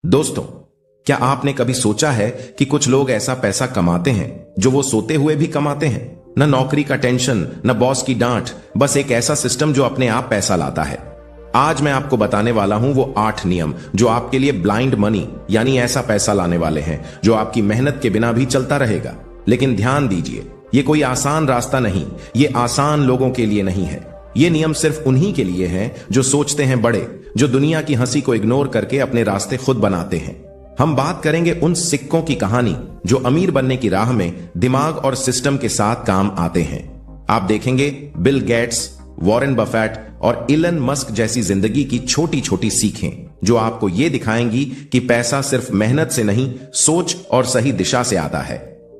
दोस्तों, क्या आपने कभी सोचा है कि कुछ लोग ऐसा पैसा कमाते हैं जो वो सोते हुए भी कमाते हैं? न नौकरी का टेंशन, न बॉस की डांट, बस एक ऐसा सिस्टम जो अपने आप पैसा लाता है। आज मैं आपको बताने वाला हूं वो 8 नियम जो आपके लिए ब्लाइंड मनी यानी ऐसा पैसा लाने वाले हैं जो आपकी मेहनत के बिना भी चलता रहेगा। लेकिन ध्यान दीजिए, ये कोई आसान रास्ता नहीं, ये आसान लोगों के लिए नहीं है। ये नियम सिर्फ उन्हीं के लिए हैं जो सोचते हैं बड़े, जो दुनिया की हंसी को इग्नोर करके अपने रास्ते खुद बनाते हैं। हम बात करेंगे उन सिक्कों की कहानी जो अमीर बनने की राह में दिमाग और सिस्टम के साथ काम आते हैं। आप देखेंगे बिल गेट्स, वॉरेन बफेट और इलन मस्क जैसी जिंदगी की छोटी छोटी सीखें जो आपको यह दिखाएंगी कि पैसा सिर्फ मेहनत से नहीं, सोच और सही दिशा से आता है।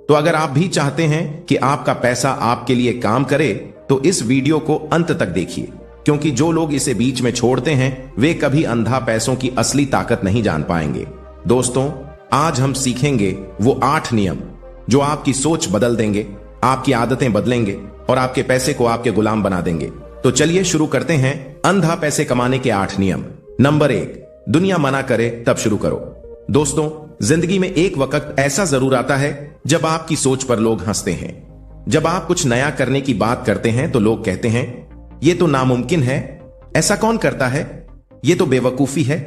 तो अगर आप भी चाहते हैं कि आपका पैसा आपके लिए काम करे तो इस वीडियो को अंत तक देखिए, क्योंकि जो लोग इसे बीच में छोड़ते हैं वे कभी अंधा पैसों की असली ताकत नहीं जान पाएंगे। दोस्तों, आज हम सीखेंगे वो 8 नियम जो आपकी सोच बदल देंगे, आपकी आदतें बदलेंगे और आपके पैसे को आपके गुलाम बना देंगे। तो चलिए शुरू करते हैं अंधा पैसे कमाने के 8 नियम। नंबर 1, दुनिया मना करे तब शुरू करो। दोस्तों, जिंदगी में एक वक्त ऐसा जरूर आता है जब आपकी सोच पर लोग हंसते हैं। जब आप कुछ नया करने की बात करते हैं तो लोग कहते हैं ये तो नामुमकिन है, ऐसा कौन करता है, ये तो बेवकूफी है।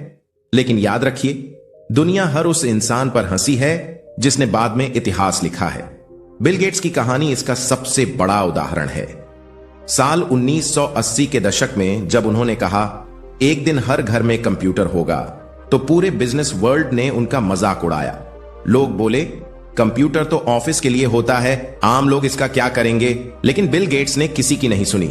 लेकिन याद रखिए, दुनिया हर उस इंसान पर हंसी है जिसने बाद में इतिहास लिखा है। बिल गेट्स की कहानी इसका सबसे बड़ा उदाहरण है। साल 1980 के दशक में जब उन्होंने कहा एक दिन हर घर में कंप्यूटर होगा, तो पूरे बिजनेस वर्ल्ड ने उनका मजाक उड़ाया। लोग बोले कंप्यूटर तो ऑफिस के लिए होता है, आम लोग इसका क्या करेंगे। लेकिन बिल गेट्स ने किसी की नहीं सुनी।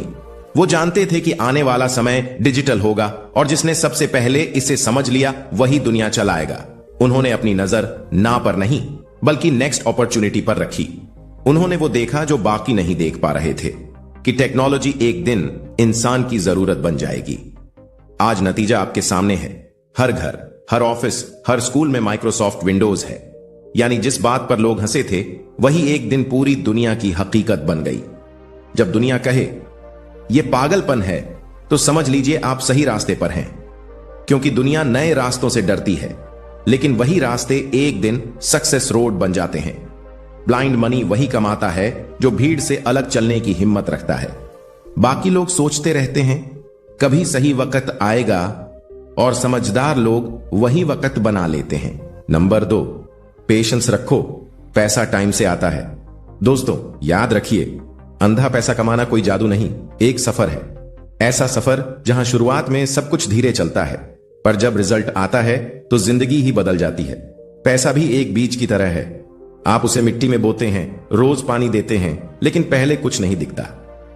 वो जानते थे कि आने वाला समय डिजिटल होगा और जिसने सबसे पहले इसे समझ लिया वही दुनिया चलाएगा। उन्होंने अपनी नजर ना पर नहीं बल्कि नेक्स्ट अपॉर्चुनिटी पर रखी। उन्होंने वो देखा जो बाकी नहीं देख पा रहे थे, कि टेक्नोलॉजी एक दिन इंसान की जरूरत बन जाएगी। आज नतीजा आपके सामने है। हर घर, हर ऑफिस, हर स्कूल में माइक्रोसॉफ्ट विंडोज है। यानी जिस बात पर लोग हंसे थे वही एक दिन पूरी दुनिया की हकीकत बन गई। जब दुनिया कहे यह पागलपन है तो समझ लीजिए आप सही रास्ते पर हैं, क्योंकि दुनिया नए रास्तों से डरती है, लेकिन वही रास्ते एक दिन सक्सेस रोड बन जाते हैं। ब्लाइंड मनी वही कमाता है जो भीड़ से अलग चलने की हिम्मत रखता है। बाकी लोग सोचते रहते हैं कभी सही वक्त आएगा, और समझदार लोग वही वक्त बना लेते हैं। नंबर 2, पेशेंस रखो, पैसा टाइम से आता है। दोस्तों, याद रखिए, अंधा पैसा कमाना कोई जादू नहीं, एक सफर है। ऐसा सफर जहां शुरुआत में सब कुछ धीरे चलता है, पर जब रिजल्ट आता है तो जिंदगी ही बदल जाती है। पैसा भी एक बीज की तरह है। आप उसे मिट्टी में बोते हैं, रोज पानी देते हैं, लेकिन पहले कुछ नहीं दिखता।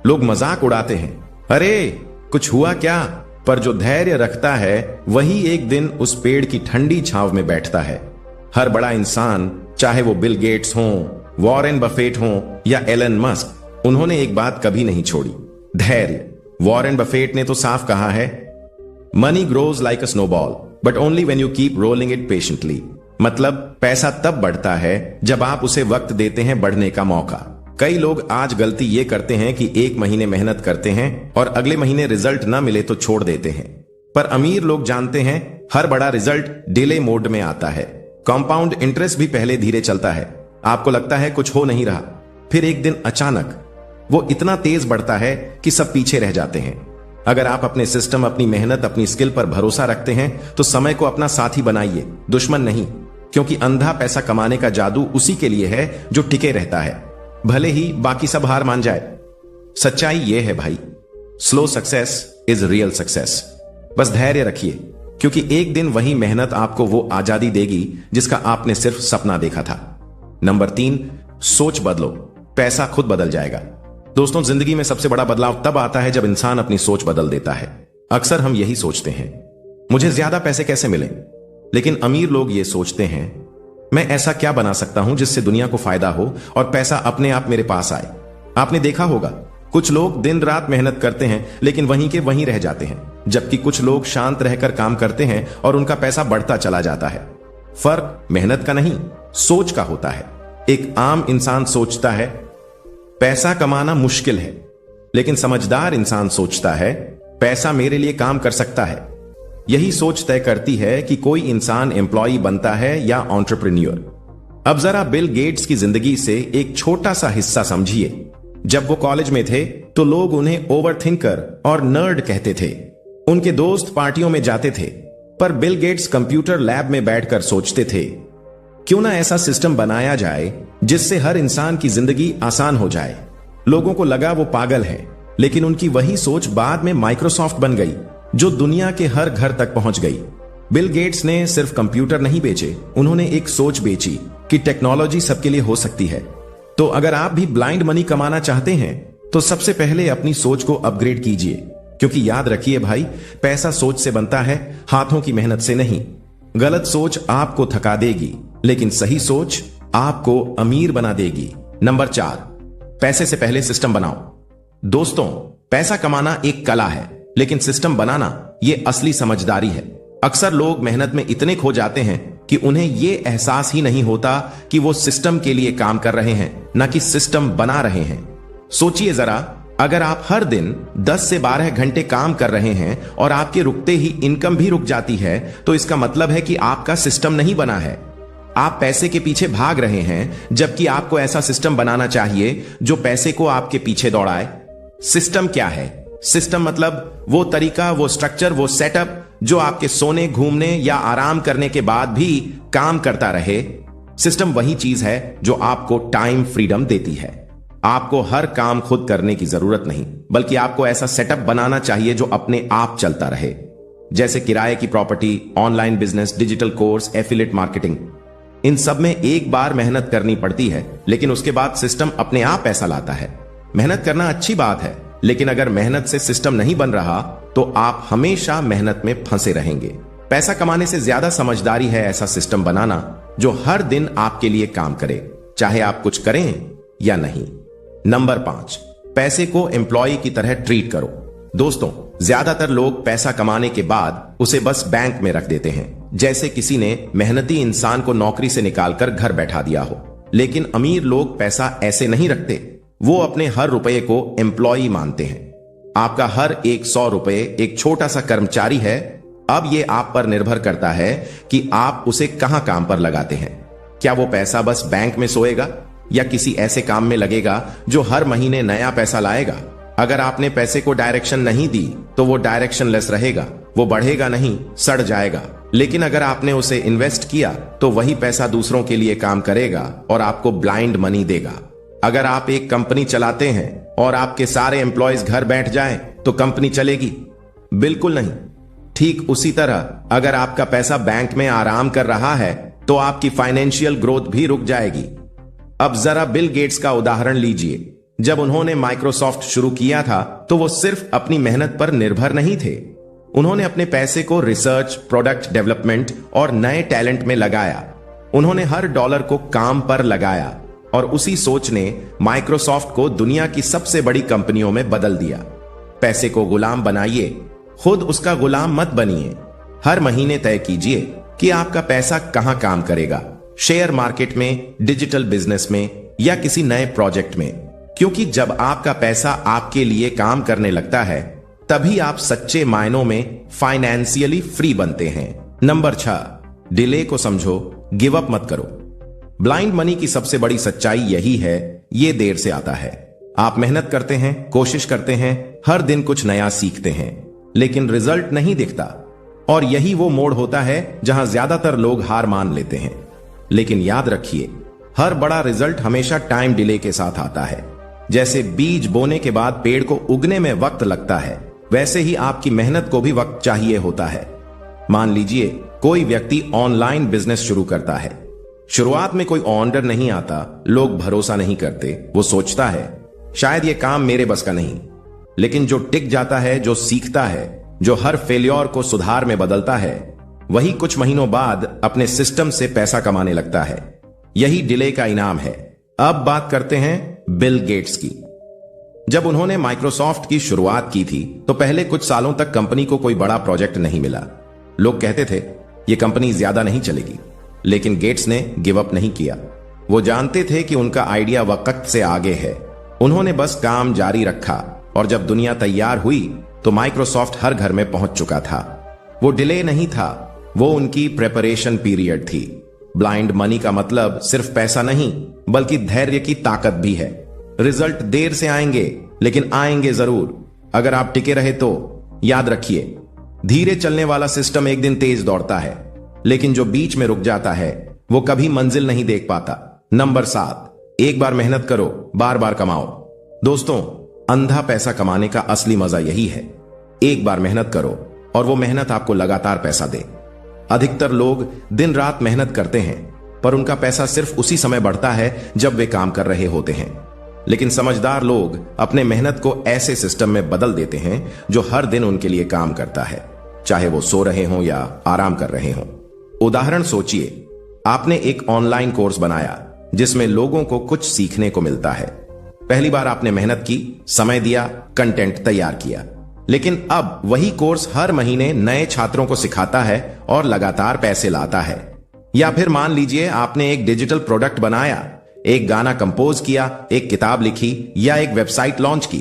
लोग मजाक उड़ाते हैं, अरे कुछ हुआ क्या, पर जो धैर्य रखता है वही एक दिन उस पेड़ की ठंडी छांव में बैठता है। हर बड़ा इंसान, चाहे वो बिल गेट्स हों, वॉरेन बफेट हों या एलन मस्क, उन्होंने एक बात कभी नहीं छोड़ी, धैर्य। वॉरेन बफेट ने तो साफ कहा है, money grows like a snowball but only when you keep rolling it patiently. मतलब पैसा तब बढ़ता है जब आप उसे वक्त देते हैं बढ़ने का मौका। कई लोग आज गलती ये करते हैं कि एक महीने मेहनत करते हैं और अगले महीने रिजल्ट ना मिले तो छोड़ देते हैं। पर अमीर लोग जानते हैं हर बड़ा रिजल्ट डिले मोड में आता है। कंपाउंड इंटरेस्ट भी पहले धीरे चलता है। आपको लगता है कुछ हो नहीं रहा, फिर एक दिन अचानक वो इतना तेज बढ़ता है कि सब पीछे रह जाते हैं। अगर आप अपने सिस्टम, अपनी मेहनत, अपनी स्किल पर भरोसा रखते हैं तो समय को अपना साथी बनाइए, दुश्मन नहीं। क्योंकि अंधा पैसा कमाने का जादू उसी के लिए है जो टिके रहता है, भले ही बाकी सब हार मान जाए। सच्चाई ये है भाई, slow success is real success. बस धैर्य रखिए, क्योंकि एक दिन वही मेहनत आपको वो आजादी देगी जिसका आपने सिर्फ सपना देखा था। नंबर 3, सोच बदलो, पैसा खुद बदल जाएगा। दोस्तों, जिंदगी में सबसे बड़ा बदलाव तब आता है जब इंसान अपनी सोच बदल देता है। अक्सर हम यही सोचते हैं, मुझे ज्यादा पैसे कैसे मिले। लेकिन अमीर लोग ये सोचते हैं, मैं ऐसा क्या बना सकता हूं जिससे दुनिया को फायदा हो और पैसा अपने आप मेरे पास आए। आपने देखा होगा, कुछ लोग दिन रात मेहनत करते हैं लेकिन वहीं के वहीं रह जाते हैं, जबकि कुछ लोग शांत रहकर काम करते हैं और उनका पैसा बढ़ता चला जाता है। फर्क मेहनत का नहीं, सोच का होता है। एक आम इंसान सोचता है पैसा कमाना मुश्किल है, लेकिन समझदार इंसान सोचता है पैसा मेरे लिए काम कर सकता है। यही सोच तय करती है कि कोई इंसान एम्प्लॉय बनता है या एंटरप्रेन्योर। अब जरा बिल गेट्स की जिंदगी से एक छोटा सा हिस्सा समझिए। जब वो कॉलेज में थे तो लोग उन्हें ओवरथिंकर और नर्ड कहते थे। उनके दोस्त पार्टियों में जाते थे, पर बिल गेट्स कंप्यूटर लैब में बैठकर सोचते थे, क्यों ना ऐसा सिस्टम बनाया जाए जिससे हर इंसान की जिंदगी आसान हो जाए। लोगों को लगा वो पागल है, लेकिन उनकी वही सोच बाद में माइक्रोसॉफ्ट बन गई, जो दुनिया के हर घर तक पहुंच गई। बिल गेट्स ने सिर्फ कंप्यूटर नहीं बेचे, उन्होंने एक सोच बेची कि टेक्नोलॉजी सबके लिए हो सकती है। तो अगर आप भी ब्लाइंड मनी कमाना चाहते हैं तो सबसे पहले अपनी सोच को अपग्रेड कीजिए, क्योंकि याद रखिए भाई, पैसा सोच से बनता है, हाथों की मेहनत से नहीं। गलत सोच आपको थका देगी, लेकिन सही सोच आपको अमीर बना देगी। नंबर 4, पैसे से पहले सिस्टम बनाओ। दोस्तों, पैसा कमाना एक कला है, लेकिन सिस्टम बनाना यह असली समझदारी है। अक्सर लोग मेहनत में इतने खो जाते हैं कि उन्हें यह एहसास ही नहीं होता कि वो सिस्टम के लिए काम कर रहे हैं, न कि सिस्टम बना रहे हैं। सोचिए जरा, अगर आप हर दिन 10 से 12 घंटे काम कर रहे हैं और आपके रुकते ही इनकम भी रुक जाती है, तो इसका मतलब है कि आपका सिस्टम नहीं बना है। आप पैसे के पीछे भाग रहे हैं, जबकि आपको ऐसा सिस्टम बनाना चाहिए जो पैसे को आपके पीछे दौड़ाए। सिस्टम क्या है? सिस्टम मतलब वो तरीका, वो स्ट्रक्चर, वो सेटअप जो आपके सोने, घूमने या आराम करने के बाद भी काम करता रहे। सिस्टम वही चीज है जो आपको टाइम फ्रीडम देती है। आपको हर काम खुद करने की जरूरत नहीं, बल्कि आपको ऐसा सेटअप बनाना चाहिए जो अपने आप चलता रहे, जैसे किराए की property, online business, digital course, affiliate marketing. इन सब में एक बार मेहनत करनी पड़ती है, लेकिन उसके बाद सिस्टम अपने आप पैसा लाता है। मेहनत करना अच्छी बात है, लेकिन अगर मेहनत से सिस्टम नहीं बन रहा तो आप हमेशा मेहनत में फंसे रहेंगे। पैसा कमाने से ज्यादा समझदारी है ऐसा सिस्टम बनाना जो हर दिन आपके लिए काम करे, चाहे आप कुछ करें या नहीं। नंबर 5, पैसे को एम्प्लॉय की तरह ट्रीट करो। दोस्तों, ज्यादातर लोग पैसा कमाने के बाद उसे बस बैंक में रख देते हैं, जैसे किसी ने मेहनती इंसान को नौकरी से निकालकर घर बैठा दिया हो। लेकिन अमीर लोग पैसा ऐसे नहीं रखते, वो अपने हर रुपए को एम्प्लॉय मानते हैं। आपका हर एक 100 रुपए एक छोटा सा कर्मचारी है। अब यह आप पर निर्भर करता है कि आप उसे कहां काम पर लगाते हैं। क्या वो पैसा बस बैंक में सोएगा या किसी ऐसे काम में लगेगा जो हर महीने नया पैसा लाएगा? अगर आपने पैसे को डायरेक्शन नहीं दी तो वो डायरेक्शनलेस रहेगा, वो बढ़ेगा नहीं, सड़ जाएगा। लेकिन अगर आपने उसे इन्वेस्ट किया तो वही पैसा दूसरों के लिए काम करेगा और आपको ब्लाइंड मनी देगा। अगर आप एक कंपनी चलाते हैं और आपके सारे एम्प्लॉयज घर बैठ जाएं, तो कंपनी चलेगी? बिल्कुल नहीं। ठीक उसी तरह अगर आपका पैसा बैंक में आराम कर रहा है तो आपकी फाइनेंशियल ग्रोथ भी रुक जाएगी। अब जरा बिल गेट्स का उदाहरण लीजिए। जब उन्होंने माइक्रोसॉफ्ट शुरू किया था तो वो सिर्फ अपनी मेहनत पर निर्भर नहीं थे। उन्होंने अपने पैसे को रिसर्च, प्रोडक्ट डेवलपमेंट और नए टैलेंट में लगाया। उन्होंने हर डॉलर को काम पर लगाया और उसी सोच ने माइक्रोसॉफ्ट को दुनिया की सबसे बड़ी कंपनियों में बदल दिया। पैसे को गुलाम बनाइए, खुद उसका गुलाम मत बनिए। हर महीने तय कीजिए कि आपका पैसा कहां काम करेगा, शेयर मार्केट में, डिजिटल बिजनेस में या किसी नए प्रोजेक्ट में। क्योंकि जब आपका पैसा आपके लिए काम करने लगता है, तभी आप सच्चे मायनों में फाइनेंशियली फ्री बनते हैं। नंबर 6, डिले को समझो, गिव अप मत करो। ब्लाइंड मनी की सबसे बड़ी सच्चाई यही है, ये देर से आता है। आप मेहनत करते हैं, कोशिश करते हैं, हर दिन कुछ नया सीखते हैं, लेकिन रिजल्ट नहीं दिखता। और यही वो मोड़ होता है जहां ज्यादातर लोग हार मान लेते हैं। लेकिन याद रखिए, हर बड़ा रिजल्ट हमेशा टाइम डिले के साथ आता है। जैसे बीज बोने के बाद पेड़ को उगने में वक्त लगता है, वैसे ही आपकी मेहनत को भी वक्त चाहिए होता है। मान लीजिए कोई व्यक्ति ऑनलाइन बिजनेस शुरू करता है। शुरुआत में कोई ऑर्डर नहीं आता, लोग भरोसा नहीं करते, वो सोचता है शायद ये काम मेरे बस का नहीं। लेकिन जो टिक जाता है, जो सीखता है, जो हर फेल्योर को सुधार में बदलता है, वही कुछ महीनों बाद अपने सिस्टम से पैसा कमाने लगता है। यही डिले का इनाम है। अब बात करते हैं बिल गेट्स की। जब उन्होंने माइक्रोसॉफ्ट की शुरुआत की थी तो पहले कुछ सालों तक कंपनी को कोई बड़ा प्रोजेक्ट नहीं मिला। लोग कहते थे यह कंपनी ज्यादा नहीं चलेगी, लेकिन गेट्स ने गिव अप नहीं किया। वो जानते थे कि उनका आइडिया वक्त से आगे है। उन्होंने बस काम जारी रखा और जब दुनिया तैयार हुई तो माइक्रोसॉफ्ट हर घर में पहुंच चुका था। वो डिले नहीं था, वो उनकी प्रेपरेशन पीरियड थी। ब्लाइंड मनी का मतलब सिर्फ पैसा नहीं, बल्कि धैर्य की ताकत भी है। रिजल्ट देर से आएंगे, लेकिन आएंगे जरूर, अगर आप टिके रहे तो। याद रखिए, धीरे चलने वाला सिस्टम एक दिन तेज दौड़ता है, लेकिन जो बीच में रुक जाता है वो कभी मंजिल नहीं देख पाता। नंबर 7, एक बार मेहनत करो, बार बार कमाओ। दोस्तों, अंधा पैसा कमाने का असली मजा यही है। एक बार मेहनत करो और वो मेहनत आपको लगातार पैसा दे। अधिकतर लोग दिन रात मेहनत करते हैं, पर उनका पैसा सिर्फ उसी समय बढ़ता है जब वे काम कर रहे होते हैं। लेकिन समझदार लोग अपने मेहनत को ऐसे सिस्टम में बदल देते हैं जो हर दिन उनके लिए काम करता है, चाहे वो सो रहे हों या आराम कर रहे हों। उदाहरण सोचिए, आपने एक ऑनलाइन कोर्स बनाया जिसमें लोगों को कुछ सीखने को मिलता है। पहली बार आपने मेहनत की, समय दिया, कंटेंट तैयार किया, लेकिन अब वही कोर्स हर महीने नए छात्रों को सिखाता है और लगातार पैसे लाता है। या फिर मान लीजिए आपने एक डिजिटल प्रोडक्ट बनाया, एक गाना कंपोज किया, एक किताब लिखी या एक वेबसाइट लॉन्च की।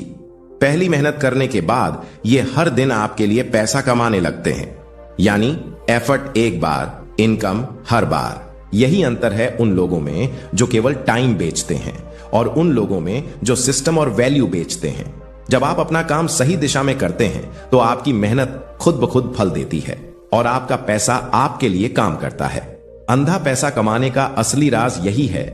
पहली मेहनत करने के बाद ये हर दिन आपके लिए पैसा कमाने लगते हैं। यानी एफर्ट एक बार, इनकम हर बार। यही अंतर है उन लोगों में जो केवल टाइम बेचते हैं और उन लोगों में जो सिस्टम और वैल्यू बेचते हैं। जब आप अपना काम सही दिशा में करते हैं तो आपकी मेहनत खुद ब खुद फल देती है और आपका पैसा आपके लिए काम करता है। अंधा पैसा कमाने का असली राज यही है।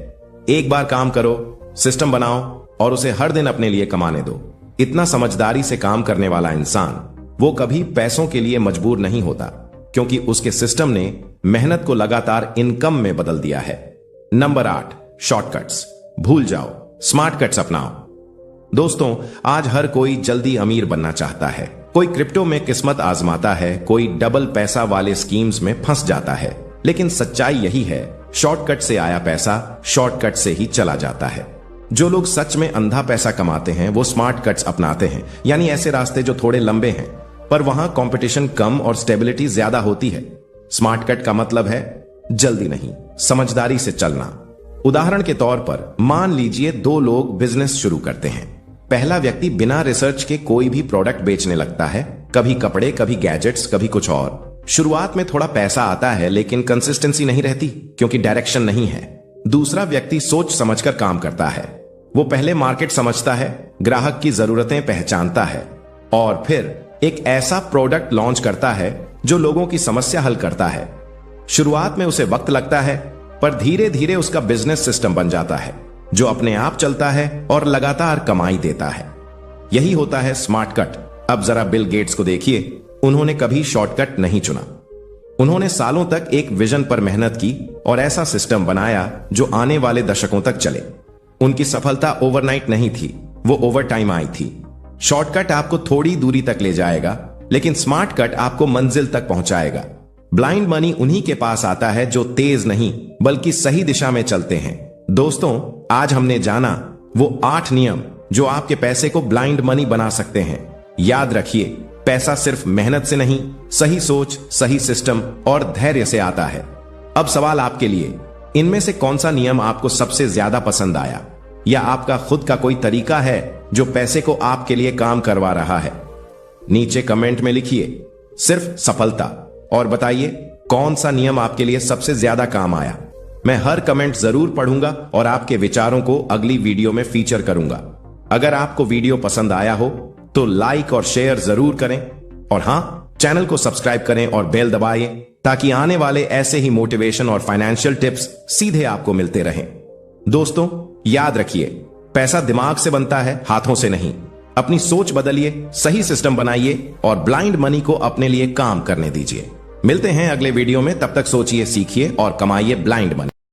एक बार काम करो, सिस्टम बनाओ और उसे हर दिन अपने लिए कमाने दो। इतना समझदारी से काम करने वाला इंसान वो कभी पैसों के लिए मजबूर नहीं होता, क्योंकि उसके सिस्टम ने मेहनत को लगातार इनकम में बदल दिया है। नंबर 8, शॉर्टकट्स भूल जाओ, स्मार्ट कट्स अपनाओ। दोस्तों, आज हर कोई जल्दी अमीर बनना चाहता है। कोई क्रिप्टो में किस्मत आजमाता है, कोई डबल पैसा वाले स्कीम्स में फंस जाता है। लेकिन सच्चाई यही है, शॉर्टकट से आया पैसा शॉर्टकट से ही चला जाता है। जो लोग सच में अंधा पैसा कमाते हैं वो स्मार्ट कट्स अपनाते हैं, यानी ऐसे रास्ते जो थोड़े लंबे हैं पर वहां कंपटीशन कम और स्टेबिलिटी ज्यादा होती है। स्मार्ट कट का मतलब है जल्दी नहीं, समझदारी से चलना। उदाहरण के तौर पर मान लीजिए 2 लोग बिजनेस शुरू करते हैं। पहला व्यक्ति बिना रिसर्च के कोई भी प्रोडक्ट बेचने लगता है, कभी कपड़े, कभी गैजेट्स, कभी कुछ और। शुरुआत में थोड़ा पैसा आता है, लेकिन कंसिस्टेंसी नहीं रहती क्योंकि डायरेक्शन नहीं है। दूसरा व्यक्ति सोच समझकर काम करता है। वो पहले मार्केट समझता है, ग्राहक की जरूरतें पहचानता है और फिर एक ऐसा प्रोडक्ट लॉन्च करता है जो लोगों की समस्या हल करता है। शुरुआत में उसे वक्त लगता है, पर धीरे धीरे उसका बिजनेस सिस्टम बन जाता है जो अपने आप चलता है और लगातार कमाई देता है। यही होता है स्मार्ट कट। अब जरा बिल गेट्स को देखिए, उन्होंने कभी शॉर्टकट नहीं चुना। उन्होंने सालों तक एक विजन पर मेहनत की और ऐसा सिस्टम बनाया जो आने वाले दशकों तक चले। उनकी सफलता ओवरनाइट नहीं थी, वो ओवर टाइम आई थी। शॉर्टकट आपको थोड़ी दूरी तक ले जाएगा, लेकिन स्मार्ट कट आपको मंजिल तक पहुंचाएगा। ब्लाइंड मनी उन्हीं के पास आता है जो तेज नहीं बल्कि सही दिशा में चलते हैं। दोस्तों, आज हमने जाना वो 8 नियम जो आपके पैसे को ब्लाइंड मनी बना सकते हैं। याद रखिए, पैसा सिर्फ मेहनत से नहीं, सही सोच, सही सिस्टम और धैर्य से आता है। अब सवाल आपके लिए, इनमें से कौन सा नियम आपको सबसे ज्यादा पसंद आया? या आपका खुद का कोई तरीका है जो पैसे को आपके लिए काम करवा रहा है? नीचे कमेंट में लिखिए सिर्फ सफलता और बताइए कौन सा नियम आपके लिए सबसे ज्यादा काम आया। मैं हर कमेंट जरूर पढ़ूंगा और आपके विचारों को अगली वीडियो में फीचर करूंगा। अगर आपको वीडियो पसंद आया हो तो लाइक और शेयर जरूर करें और हां, चैनल को सब्सक्राइब करें और बेल दबाएं ताकि आने वाले ऐसे ही मोटिवेशन और फाइनेंशियल टिप्स सीधे आपको मिलते रहें। दोस्तों, याद रखिए, पैसा दिमाग से बनता है, हाथों से नहीं। अपनी सोच बदलिए, सही सिस्टम बनाइए और ब्लाइंड मनी को अपने लिए काम करने दीजिए। मिलते हैं अगले वीडियो में, तब तक सोचिए, सीखिए और कमाइए ब्लाइंड मनी।